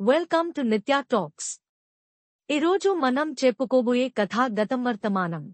Welcome to నిత్య talks. ఈరోజు మనం చెప్పుకోబోయే కథ గతం వర్తమానం.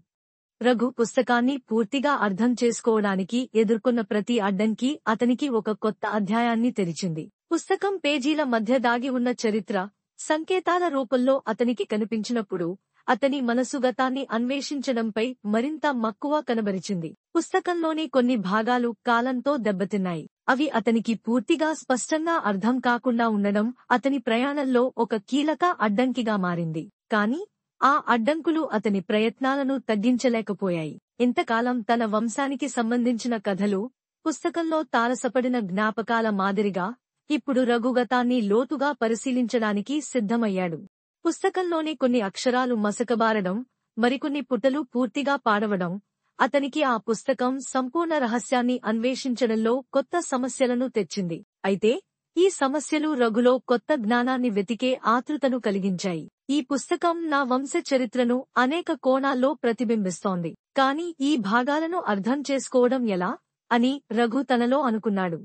రఘు పుస్తకాన్ని పూర్తిగా అర్థం చేసుకోవడానికి ఎదుర్కొన్న ప్రతి అడ్డంకి అతనికి ఒక కొత్త అధ్యాయాన్ని తెరిచింది. పుస్తకం పేజీల మధ్య దాగి ఉన్న చరిత్ర, సంకేతాల రూపంలో అతనికి కనిపించినప్పుడు అతని మనసు గతాన్ని అన్వేషించడంపై మరింత మక్కువ కనబరిచింది. పుస్తకంలోని కొన్ని భాగాలు కాలంతో దెబ్బతిన్నాయి. అవి అతనికి పూర్తిగా స్పష్టంగా అర్థం కాకుండా ఉండడం అతని ప్రయాణంలో ఒక కీలక అడ్డంకిగా మారింది. కాని ఆ అడ్డంకులు అతని ప్రయత్నాలను తగ్గించలేకపోయాయి. ఇంతకాలం తన వంశానికి సంబంధించిన కథలు, పుస్తకంలో తారసపడిన జ్ఞాపకాల మాదిరిగా ఇప్పుడు రఘు గతాన్ని లోతుగా పరిశీలించడానికి సిద్ధమయ్యాడు. పుస్తకంలోని కొన్ని అక్షరాలు మసకబారడం, మరికొన్ని పుటలు పూర్తిగా పాడవడం అతనికి ఆ పుస్తకం సంపూర్ణ రహస్యాన్ని అన్వేషించడంలో కొత్త సమస్యలను తెచ్చింది. అయితే ఈ సమస్యలు రఘులో కొత్త జ్ఞానాన్ని వెతికే ఆతృతను కలిగించాయి. ఈ పుస్తకం నా వంశ చరిత్రను అనేక కోణాల్లో ప్రతిబింబిస్తోంది. కాని ఈ భాగాలను అర్థం చేసుకోవడం ఎలా అని రఘు తనలో అనుకున్నాడు.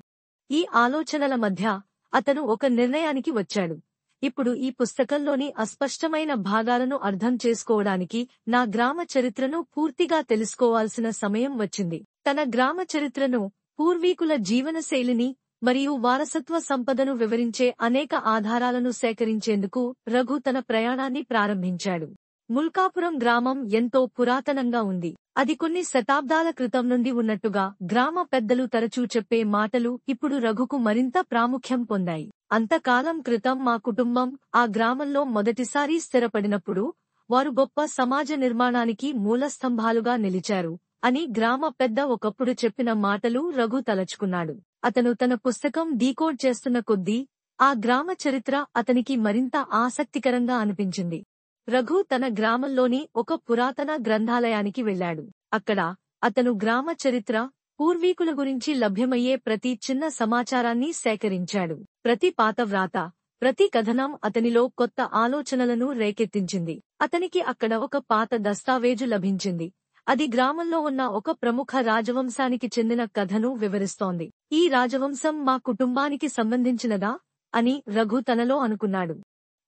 ఈ ఆలోచనల మధ్య అతను ఒక నిర్ణయానికి వచ్చాడు. ఇప్పుడు ఈ పుస్తకంలోని అస్పష్టమైన భాగాలను అర్థం చేసుకోవడానికి నా గ్రామ చరిత్రను పూర్తిగా తెలుసుకోవాల్సిన సమయం వచ్చింది. తన గ్రామ చరిత్రను, పూర్వీకుల జీవనశైలిని మరియు వారసత్వ సంపదను వివరించే అనేక ఆధారాలను సేకరించేందుకు రఘు తన ప్రయాణాన్ని ప్రారంభించాడు. ముల్కాపురం గ్రామం ఎంతో పురాతనంగా ఉంది. అది కొన్ని శతాబ్దాల క్రితం నుండి ఉన్నట్టుగా గ్రామ పెద్దలు తరచూ చెప్పే మాటలు ఇప్పుడు రఘుకు మరింత ప్రాముఖ్యం పొందాయి. అంతకాలం క్రితం మా కుటుంబం ఆ గ్రామంలో మొదటిసారి స్థిరపడినప్పుడు వారు గొప్ప సమాజ నిర్మాణానికి మూలస్తంభాలుగా నిలిచారు అని గ్రామ పెద్ద ఒకప్పుడు చెప్పిన మాటలు రఘు తలచుకున్నాడు. అతను తన పుస్తకం డీకోడ్ చేస్తున్న కొద్దీ ఆ గ్రామ చరిత్ర అతనికి మరింత ఆసక్తికరంగా అనిపించింది. రఘు తన గ్రామంలోని ఒక పురాతన గ్రంథాలయానికి వెళ్లాడు. అక్కడ అతను గ్రామ చరిత్ర, పూర్వీకుల గురించి లభ్యమయ్యే ప్రతి చిన్న సమాచారాన్ని సేకరించాడు. ప్రతి పాత వ్రాత, ప్రతి కథనం అతనిలో కొత్త ఆలోచనలను రేకెత్తించింది. అతనికి అక్కడ ఒక పాత దస్తావేజు లభించింది. అది గ్రామంలో ఉన్న ఒక ప్రముఖ రాజవంశానికి చెందిన కథను వివరిస్తోంది. ఈ రాజవంశం మా కుటుంబానికి సంబంధించినదా అని రఘు తనలో అనుకున్నాడు.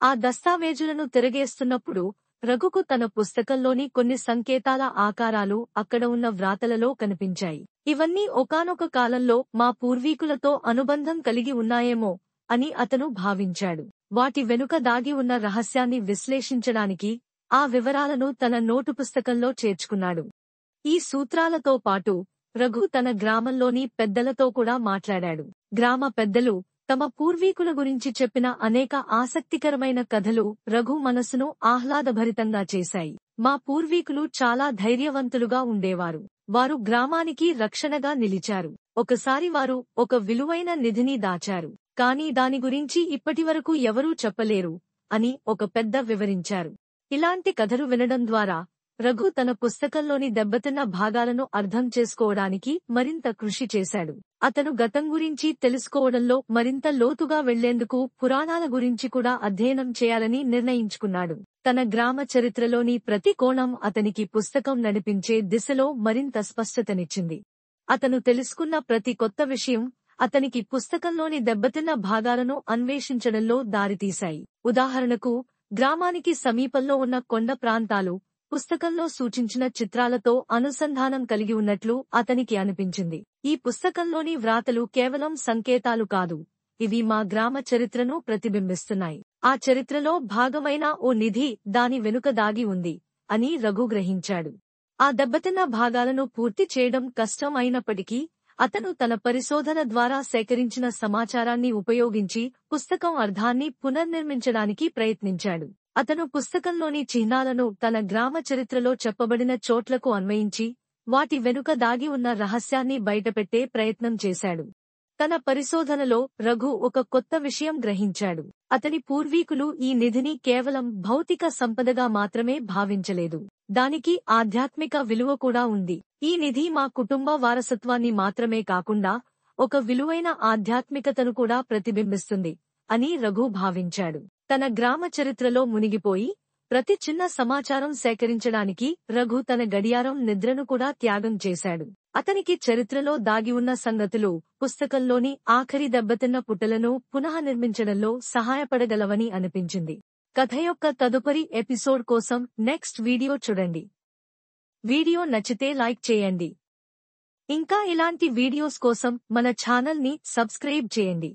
ఆ దస్తావేజులను తిరగేస్తున్నప్పుడు రఘుకు తన పుస్తకంలోని కొన్ని సంకేతాల ఆకారాలు అక్కడ ఉన్న వ్రాతలలో కనిపించాయి. ఇవన్నీ ఒకానొక కాలంలో మా పూర్వీకులతో అనుబంధం కలిగి ఉన్నాయేమో అని అతను భావించాడు. వాటి వెనుక దాగి ఉన్న రహస్యాన్ని విశ్లేషించడానికి ఆ వివరాలను తన నోటు పుస్తకంలో చేర్చుకున్నాడు. ఈ సూత్రాలతో పాటు రఘు తన గ్రామంలోని పెద్దలతో కూడా మాట్లాడాడు. గ్రామ పెద్దలు తమ పూర్వీకుల గురించి చెప్పిన అనేక ఆసక్తికరమైన కథలు రఘు మనసును ఆహ్లాదభరితంగా చేశాయి. మా పూర్వీకులు చాలా ధైర్యవంతులుగా ఉండేవారు. వారు గ్రామానికి రక్షణగా నిలిచారు. ఒకసారి వారు ఒక విలువైన నిధిని దాచారు. కానీ దాని గురించి ఇప్పటివరకు ఎవరూ చెప్పలేరు అని ఒక పెద్ద వివరించారు. ఇలాంటి కథలు వినడం ద్వారా రఘు తన పుస్తకంలోని దెబ్బతిన్న భాగాలను అర్థం చేసుకోవడానికి మరింత కృషి చేశాడు. అతను గతం గురించి తెలుసుకోవడంలో మరింత లోతుగా వెళ్లేందుకు పురాణాల గురించి కూడా అధ్యయనం చేయాలని నిర్ణయించుకున్నాడు. తన గ్రామ చరిత్రలోని ప్రతి కోణం అతనికి పుస్తకం నడిపించే దిశలో మరింత స్పష్టతనిచ్చింది. అతను తెలుసుకున్న ప్రతి కొత్త విషయం అతనికి పుస్తకంలోని దెబ్బతిన్న భాగాలను అన్వేషించడంలో దారితీశాయి. ఉదాహరణకు, గ్రామానికి సమీపంలో ఉన్న కొండ ప్రాంతాలు పుస్తకంలో సూచించిన చిత్రాలతో అనుసంధానం కలిగి ఉన్నట్లు అతనికి అనిపించింది. ఈ పుస్తకంలోని వ్రాతలు కేవలం సంకేతాలు కాదు, ఇవి మా గ్రామ చరిత్రను ప్రతిబింబిస్తున్నాయి. ఆ చరిత్రలో భాగమైన ఓ నిధి దాని వెనుక దాగి ఉంది అని రఘు గ్రహించాడు. ఆ దెబ్బతిన్న భాగాలను పూర్తి చేయడం కష్టం అయినప్పటికీ అతను తన పరిశోధన ద్వారా సేకరించిన సమాచారాన్ని ఉపయోగించి పుస్తకం అర్థాన్ని పునర్నిర్మించడానికి ప్రయత్నించాడు. అతను పుస్తకంలోని చిహ్నాలను తన గ్రామ చరిత్రలో చెప్పబడిన చోట్లకు అన్వయించి వాటి వెనుక దాగి ఉన్న రహస్యాన్ని బయటపెట్టే ప్రయత్నం చేశాడు. తన పరిశోధనలో రఘు ఒక కొత్త విషయం గ్రహించాడు. అతని పూర్వీకులు ఈ నిధిని కేవలం భౌతిక సంపదగా మాత్రమే భావించలేదు. దానికి ఆధ్యాత్మిక విలువ కూడా ఉంది. ఈ నిధి మా కుటుంబ వారసత్వాన్ని మాత్రమే కాకుండా ఒక విలువైన ఆధ్యాత్మికతను కూడా ప్రతిబింబిస్తుంది అని రఘు భావించాడు. తన గ్రామ చరిత్రలో మునిగిపోయి ప్రతి చిన్న సమాచారం సేకరించడానికి రఘు తన గడియారం నిద్రను కూడా త్యాగం చేశాడు. అతనికి చరిత్రలో దాగి ఉన్న సంగతులు పుస్తకంలోని ఆఖరి దెబ్బతిన్న పుటలను పునఃనిర్మించడంలో సహాయపడగలవని అనిపించింది. కథ యొక్క తదుపరి ఎపిసోడ్ కోసం నెక్స్ట్ వీడియో చూడండి. వీడియో నచ్చితే లైక్ చేయండి. ఇంకా ఇలాంటి వీడియోస్ కోసం మన ఛానల్ ని సబ్స్క్రైబ్ చేయండి.